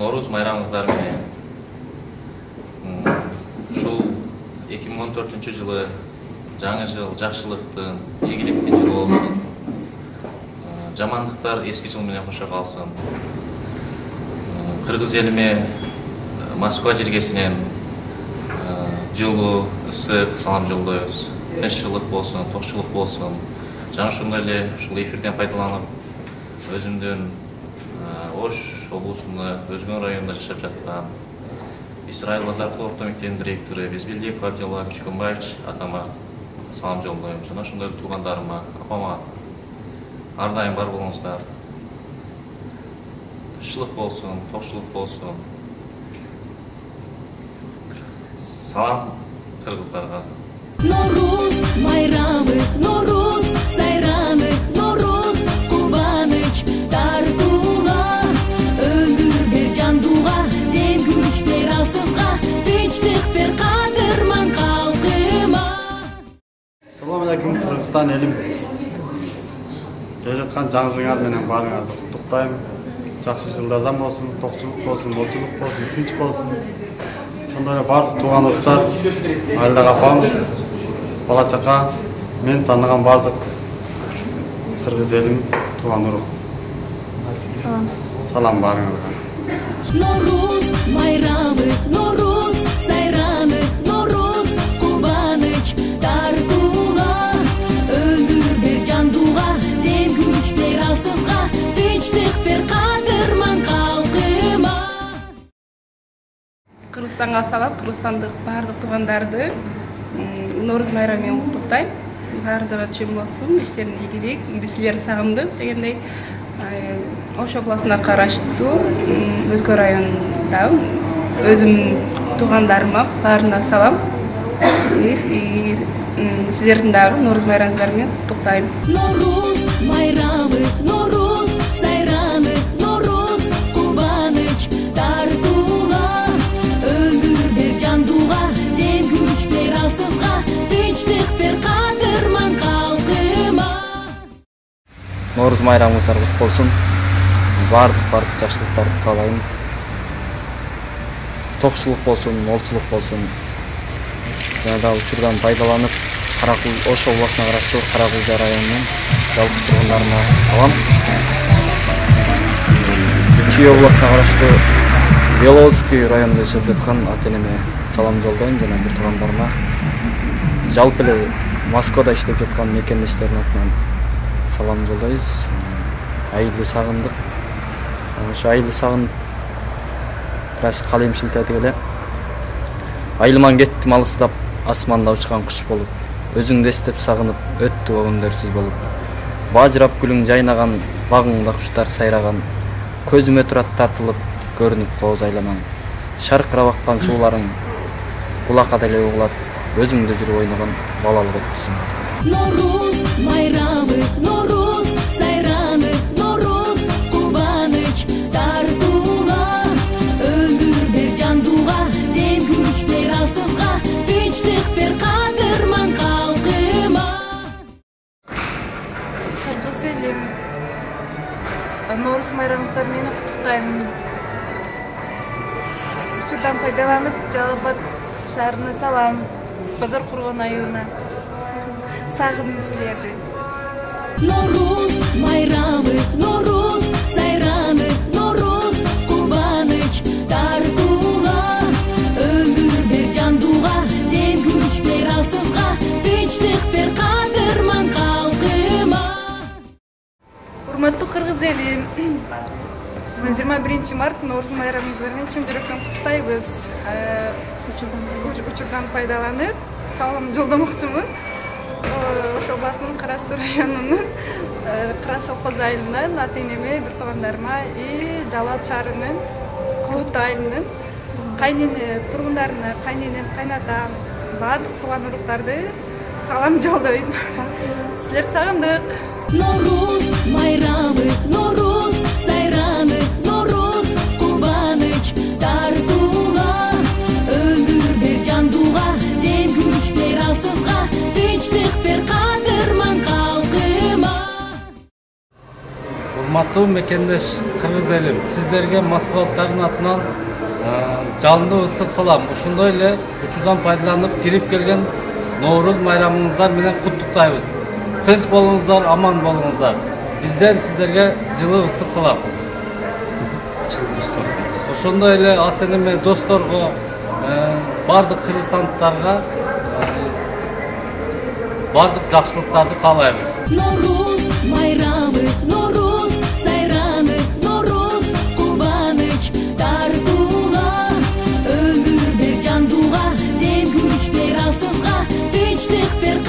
Nooruz bayramыңыздар менен. Ушул 2014-жылы жаңы жыл жакшылыктын, ийгиликтин жылы болсун. Жамандыктар эски жыл менен кошо калсын. Кыргыз элиме Москва жергесинен жылуу, ысык салам жолдойбуз. Тынччылык болсун, токчулук болсун. Жаңы ошондой эле ушул эфирден пайдаланып, өзүмдүн Ош облусунда, Өзгөн районунда жашап жаткан Исраил Базаркул орто мектебинин директору Безбелдиев Абдилла Чукунбаевич атама салам жолдойм. Жана ошондой туугандарыма, апама ар дайым бар болуңуздар. Тынччылык болсун, токчулук болсун. Салам кыргыздарга. Nooruz bayramı, Nooruz sayramı, Nooruz Кубаныч тартууга, өмүр бер жандууга, дем күч бер алсызга, тынчтык бер кадырман калкыма. Assalamu alaikum Кыргызстан элим. Келе жаткан жаңы жылыңар менен баарыңарды куттуктайм. Жакшы жылдардан болсун, токчулук болсун, молчулук болсун, тынч болсун. Ошондой эле бардык тууган уруктар, айылдагы апам, бала чака, мен тааныган бардык кыргыз элим, тууган урук. Салам баарыңарга. Nooruz bayramı, Nooruz sayramı, Nooruz Кубаныч тартууга, өмүр бер жандууга, дем күч бер алсызга, тынчтык бер кадырман калкыма. Кыргызстанга салам, кыргызстандык баардык туугандарды Nooruz байрамы менен куттуктайм. Баардыгы чын болсун, иштерин ийгилик, силерди сагындык дегендей. Ош областына караштуу Өзгө районунда өзүмдүн туугандарыма баарына салам. Силердин дагы Nooruz байрамыңыздар менен куттуктайм. Nooruz bayramı, Nooruz sayramы, Nooruz Кубаныч тартууга, өмүр бер жандууга, дем күч бер алсызга, тынчтык бер кадырман калкыма. Nooruz bayрамыңыздар кут болсун. Бардык жакшылыктарды каалайм. Токчулук болсун, молчулук болсун. Жана да учурдан пайдаланып, Ош областына караштуу Каракулжа районунун жалпы тургундарына салам. Чүй областына караштуу Беловский районунда жашап жаткан ата-энеме салам жолдойм жана бир туугандарыма. Жалпы эле Москвада иштеп жаткан мекендештердин атынан салам жолдойбуз. Айылды сагындык. Ошо айылды сагынып бираз калем шилтедик эле. Айылман кеттим алыстап, асманда учкан куш болуп, өзүңдү эстеп сагынып, өттү күндөрсүз болуп. Бажырап гүлүң жайнаган, багыңда куштар сайраган, көзүмө турат тартылып, көрүнүп кооз айланам. Шаркырап аккан сууларың кулакка деле угулат, өзүңдө жүрүп ойногон балалык өттүсүң. Nooruz bayramı, Nooruz sayramı, Nooruz Кубаныч тартууга, өмүр бер жандууга, дем күч бер алсызга, тынчтык бер кадырман калкыма. Кыргыз элим, Nooruz байрамыңыздар менен куттуктайм. Учурдан пайдаланып, Жалал Абад шаарына салам, Базар Кургон айылына. Сагындым силерди. Nooruz bayramı, Nooruz sayramı, Nooruz Кубаныч тартууга, өмүр бер жандууга, дем күч бер алсызга, тынчтык бер кадырман калкыма. Урматтуу кыргыз элим, 21 март Nooruz байрамыңыздар менен чын жүрөктөн куттуктайбыз. Учурдан пайдаланып, салам жолдомокчумун. Ош областынын Кара Суу районунун Кара Совхоз айылынан ата-энеме, бир туугандарыма и Жалал шаарынын Кулут айылынын кайнене тургундарына, кайненем, кайнатам, баардык тууган уруктарды салам жолдойм. Силер сагындык. Nooruz bayramı, Nooruz sayramı, Nooruz Кубаныч тартууга, өмүр бер жандууга, дем күч бер алсызга, тынчтык бер кадырман калкыма. Урматтуу урматтуу мекендеш кыргыз элим, сиздерге москвалыктардын атынан жалындуу ысык салам. Ошондой эле учурдан пайдаланып кирип келген Ноорuz майрамыңыздар менен куттуктайбыз. Тынч болуңуздар, аман болуңуздар. Бизден сиздерге жылы ысык салам. Ошондой эле ата энеме досторго, бардык кыргызстандыктарга бардык жакшылыктарды каалайбыз. Норуз майрамы, Норуз сайраны, Норуз кубаныч тартууга, өмүр бер жандууга, дем күч бер алсызга, тынчтык бер